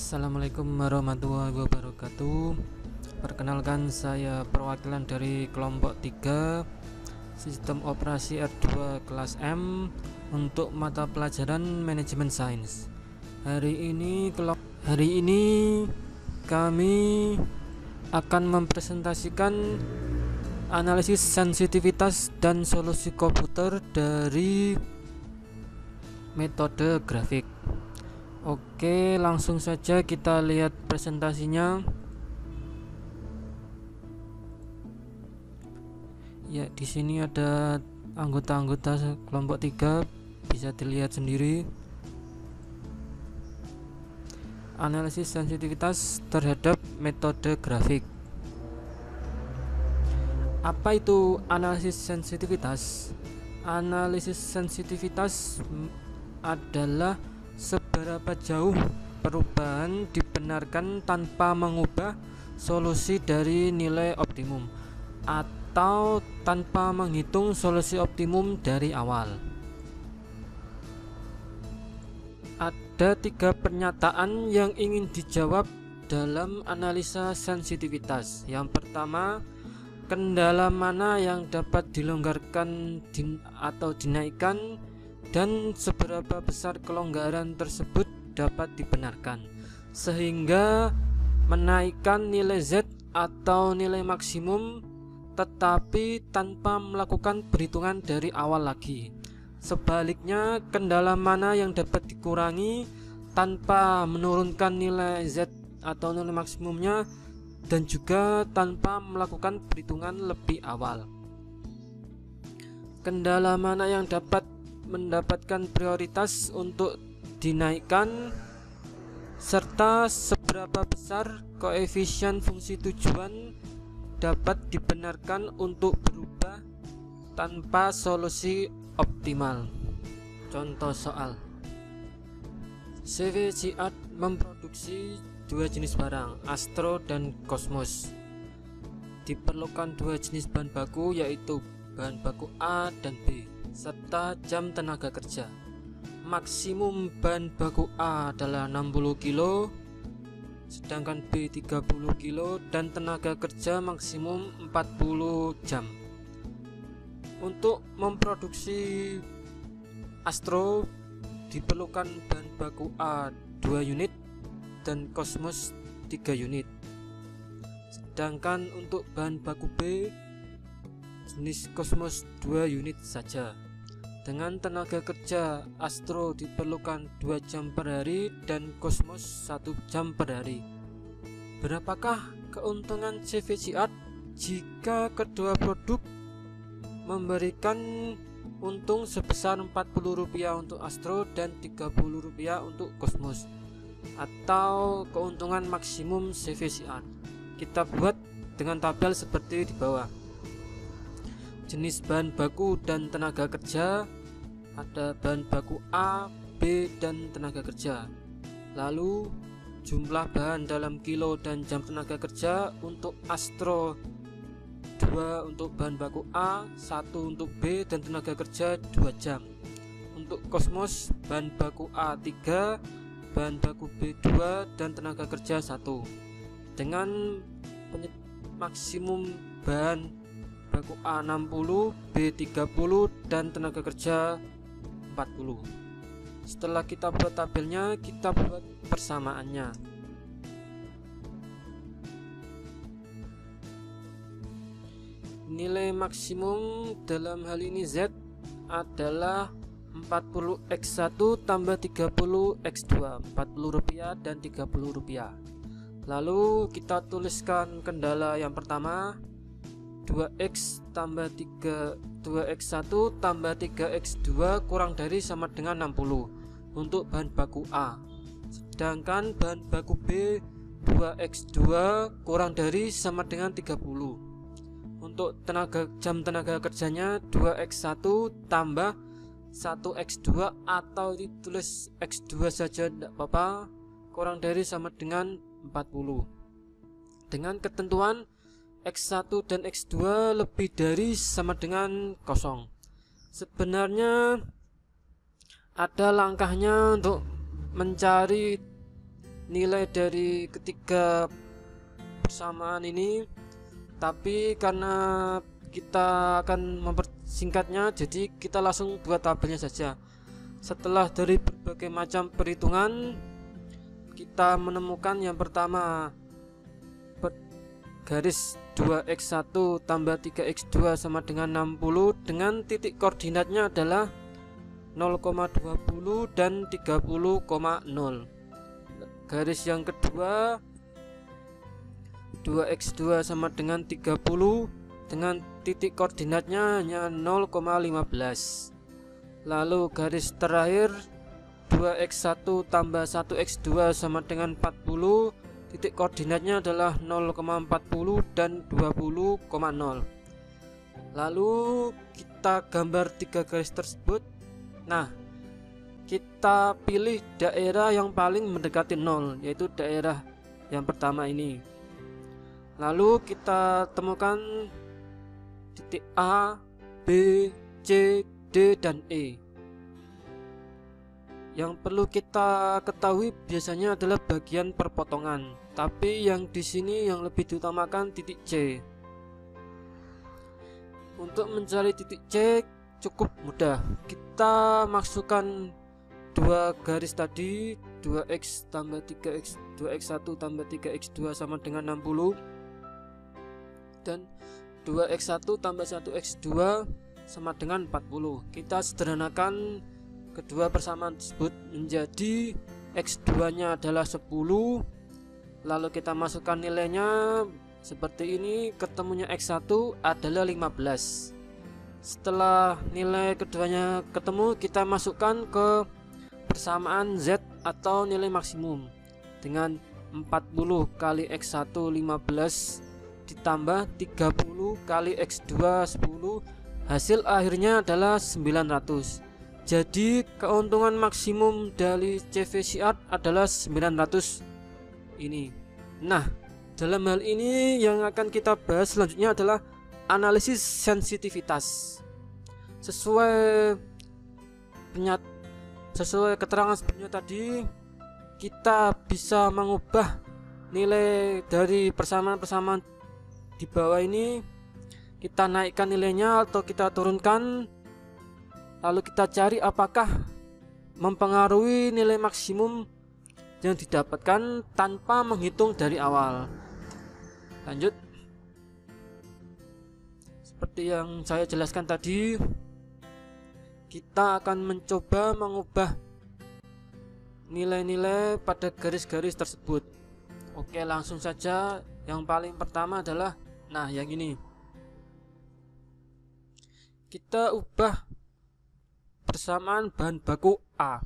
Assalamualaikum warahmatullahi wabarakatuh. Perkenalkan, saya perwakilan dari kelompok 3 Sistem Operasi R2 kelas M untuk mata pelajaran Manajemen Sains. Hari ini kami akan mempresentasikan analisis sensitivitas dan solusi komputer dari metode grafik. Oke, langsung saja kita lihat presentasinya. Ya, di sini ada anggota-anggota kelompok 3, bisa dilihat sendiri. Analisis sensitivitas terhadap metode grafik. Apa itu analisis sensitivitas? Analisis sensitivitas adalah seberapa jauh perubahan dibenarkan tanpa mengubah solusi dari nilai optimum atau tanpa menghitung solusi optimum dari awal. Ada 3 pernyataan yang ingin dijawab dalam analisa sensitivitas. Yang pertama, kendala mana yang dapat dilonggarkan atau dinaikkan, dan seberapa besar kelonggaran tersebut dapat dibenarkan sehingga menaikkan nilai Z atau nilai maksimum, tetapi tanpa melakukan perhitungan dari awal lagi. Sebaliknya, kendala mana yang dapat dikurangi tanpa menurunkan nilai Z atau nilai maksimumnya dan juga tanpa melakukan perhitungan lebih awal. Kendala mana yang dapat mendapatkan prioritas untuk dinaikkan, serta seberapa besar koefisien fungsi tujuan dapat dibenarkan untuk berubah tanpa solusi optimal. Contoh soal: CVJI memproduksi 2 jenis barang, Astro dan Cosmos. Diperlukan 2 jenis bahan baku, yaitu bahan baku A dan B, serta jam tenaga kerja. Maksimum bahan baku A adalah 60 kilo, sedangkan B 30 kilo, dan tenaga kerja maksimum 40 jam. Untuk memproduksi Astro diperlukan bahan baku A 2 unit dan Cosmos 3 unit. Sedangkan untuk bahan baku B jenis Cosmos 2 unit saja. Dengan tenaga kerja Astro diperlukan 2 jam per hari dan Cosmos 1 jam per hari. Berapakah keuntungan CVJI jika kedua produk memberikan untung sebesar Rp40 untuk Astro dan Rp30 untuk Cosmos, atau keuntungan maksimum CVJI? Kita buat dengan tabel seperti di bawah. Jenis bahan baku dan tenaga kerja, ada bahan baku A, B, dan tenaga kerja. Lalu jumlah bahan dalam kilo dan jam tenaga kerja untuk Astro 2 untuk bahan baku A, 1 untuk B, dan tenaga kerja 2 jam. Untuk Cosmos bahan baku A 3, bahan baku B 2, dan tenaga kerja 1, dengan maksimum bahan baku A 60, B 30, dan tenaga kerja 40. Setelah kita buat tabelnya, kita buat persamaannya. Nilai maksimum dalam hal ini Z adalah 40x1 tambah 30x2, Rp40 dan Rp30. Lalu kita tuliskan kendala yang pertama, 2x tambah 2x1 tambah 3x2 kurang dari sama dengan 60 untuk bahan baku A. Sedangkan bahan baku B 2x2 kurang dari sama dengan 30. Untuk jam tenaga kerjanya 2x1 tambah 1x2, atau ditulis x2 saja tidak apa-apa, kurang dari sama dengan 40. Dengan ketentuan X1 dan X2 lebih dari sama dengan 0. Sebenarnya ada langkahnya untuk mencari nilai dari ketiga persamaan ini, tapi karena kita akan mempersingkatnya, jadi kita langsung buat tabelnya saja. Setelah dari berbagai macam perhitungan, kita menemukan yang pertama, garis 2x1 tambah 3x2 sama dengan 60 dengan titik koordinatnya adalah 0,20 dan 30,0. Garis yang kedua, 2x2 sama dengan 30 dengan titik koordinatnya hanya 0,15. Lalu garis terakhir, 2x1 tambah 1x2 sama dengan 40, titik koordinatnya adalah 0,40 dan 20,0. Lalu kita gambar tiga garis tersebut. Nah, kita pilih daerah yang paling mendekati 0, yaitu daerah yang pertama ini. Lalu kita temukan titik A, B, C, D, dan E. Yang perlu kita ketahui biasanya adalah bagian perpotongan, tapi yang di sini yang lebih diutamakan titik C. Untuk mencari titik C cukup mudah. Kita masukkan dua garis tadi, 2x tambah 3x, 2x1 tambah 3x2 sama dengan 60, dan 2x1 tambah 1x2 sama dengan 40. Kita sederhanakan kedua persamaan tersebut menjadi x2 nya adalah 10, lalu kita masukkan nilainya seperti ini, ketemunya x1 adalah 15. Setelah nilai keduanya ketemu, kita masukkan ke persamaan Z atau nilai maksimum dengan 40 kali x1 15 ditambah 30 kali x2 10, hasil akhirnya adalah 900. Jadi keuntungan maksimum dari CVCR adalah 900 ini. Nah, dalam hal ini yang akan kita bahas selanjutnya adalah analisis sensitivitas. Sesuai keterangan sebelumnya tadi, kita bisa mengubah nilai dari persamaan-persamaan di bawah ini. Kita naikkan nilainya atau kita turunkan, lalu kita cari apakah mempengaruhi nilai maksimum yang didapatkan tanpa menghitung dari awal. Lanjut. Seperti yang saya jelaskan tadi, kita akan mencoba mengubah nilai-nilai pada garis-garis tersebut. Oke, langsung saja. Yang paling pertama adalah, nah, yang ini. Kita ubah persamaan bahan baku A.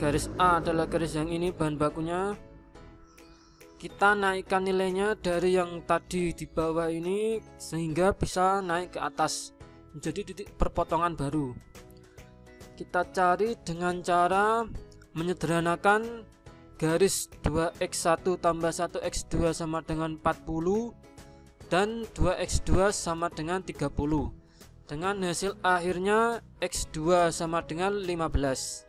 Garis A adalah garis yang ini bahan bakunya. Kita naikkan nilainya dari yang tadi di bawah ini sehingga bisa naik ke atas menjadi titik perpotongan baru. Kita cari dengan cara menyederhanakan garis 2x1 tambah 1x2 sama dengan 40 dan 2x2 sama dengan 30, dengan hasil akhirnya x2 sama dengan 15.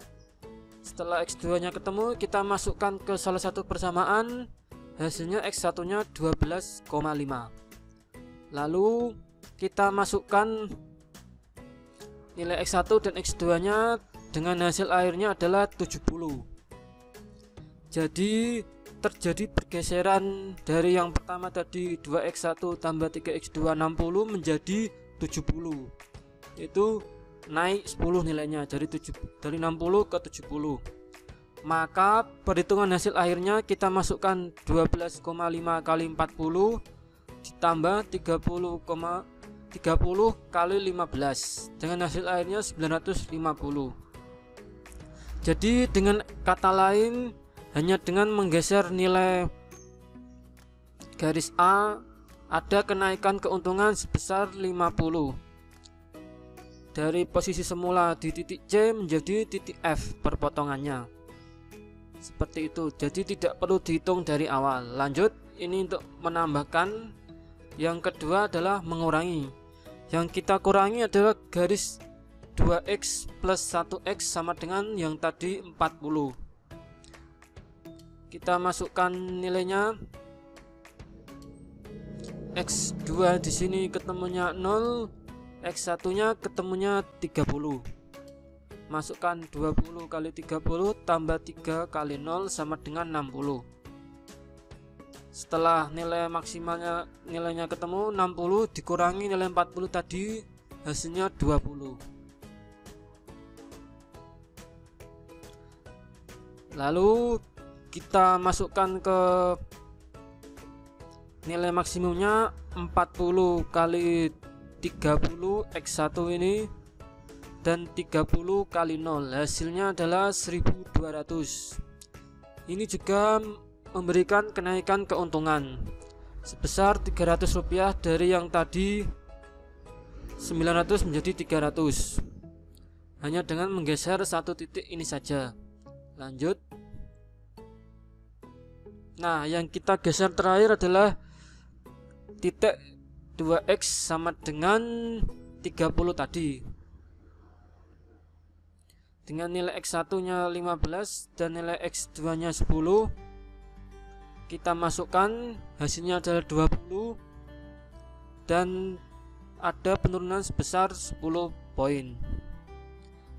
Setelah x2 nya ketemu, kita masukkan ke salah satu persamaan, hasilnya x1 nya 12,5. Lalu kita masukkan nilai x1 dan x2 nya dengan hasil akhirnya adalah 70. Jadi terjadi pergeseran dari yang pertama tadi 2x1 tambah 3x2 60 menjadi 70, yaitu naik 10 nilainya dari 60 ke 70. Maka perhitungan hasil akhirnya kita masukkan 12,5 kali 40 ditambah 30 kali 15 dengan hasil akhirnya 950. Jadi dengan kata lain, hanya dengan menggeser nilai garis A, ada kenaikan keuntungan sebesar 50 dari posisi semula di titik C menjadi titik F perpotongannya. Seperti itu. Jadi tidak perlu dihitung dari awal. Lanjut, ini untuk menambahkan. Yang kedua adalah mengurangi. Yang kita kurangi adalah garis 2x plus 1x sama dengan yang tadi 40. Kita masukkan nilainya. X2 di sini ketemunya 0, X1 nya ketemunya 30. Masukkan 20 kali 30 tambah 3 kali 0 sama dengan 60. Setelah nilai maksimalnya nilainya ketemu 60 dikurangi nilai 40 tadi, hasilnya 20. Lalu kita masukkan ke nilai maksimumnya 40 kali 30 X1 ini dan 30 kali 0, hasilnya adalah 1200. Ini juga memberikan kenaikan keuntungan sebesar 300 rupiah dari yang tadi 900 menjadi 300 hanya dengan menggeser satu titik ini saja. Lanjut. Nah, yang kita geser terakhir adalah titik 2x sama dengan 30 tadi. Dengan nilai x1 nya 15 dan nilai x2 nya 10, kita masukkan, hasilnya adalah 20 dan ada penurunan sebesar 10 poin.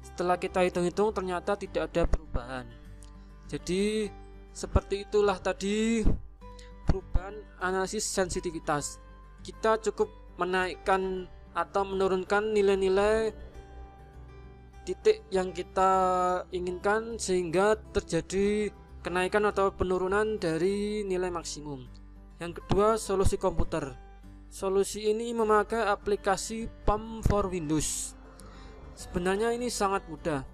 Setelah kita hitung-hitung ternyata tidak ada perubahan. Jadi seperti itulah tadi perubahan analisis sensitivitas. Kita cukup menaikkan atau menurunkan nilai-nilai titik yang kita inginkan sehingga terjadi kenaikan atau penurunan dari nilai maksimum. Yang kedua, solusi komputer. Solusi ini memakai aplikasi PAM for Windows. Sebenarnya ini sangat mudah.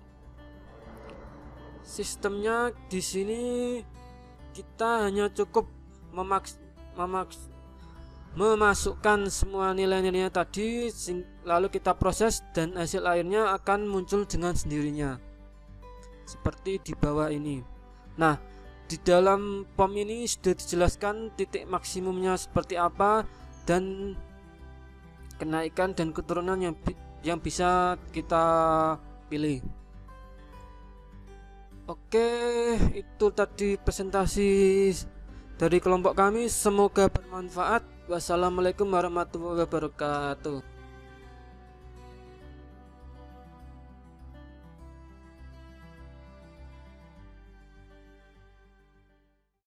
Sistemnya di sini kita hanya cukup memasukkan semua nilai-nilainya tadi, lalu kita proses dan hasil akhirnya akan muncul dengan sendirinya seperti di bawah ini. Nah, di dalam POM ini sudah dijelaskan titik maksimumnya seperti apa dan kenaikan dan keturunan yang bisa kita pilih. Oke, itu tadi presentasi dari kelompok kami, semoga bermanfaat. Wassalamualaikum warahmatullahi wabarakatuh.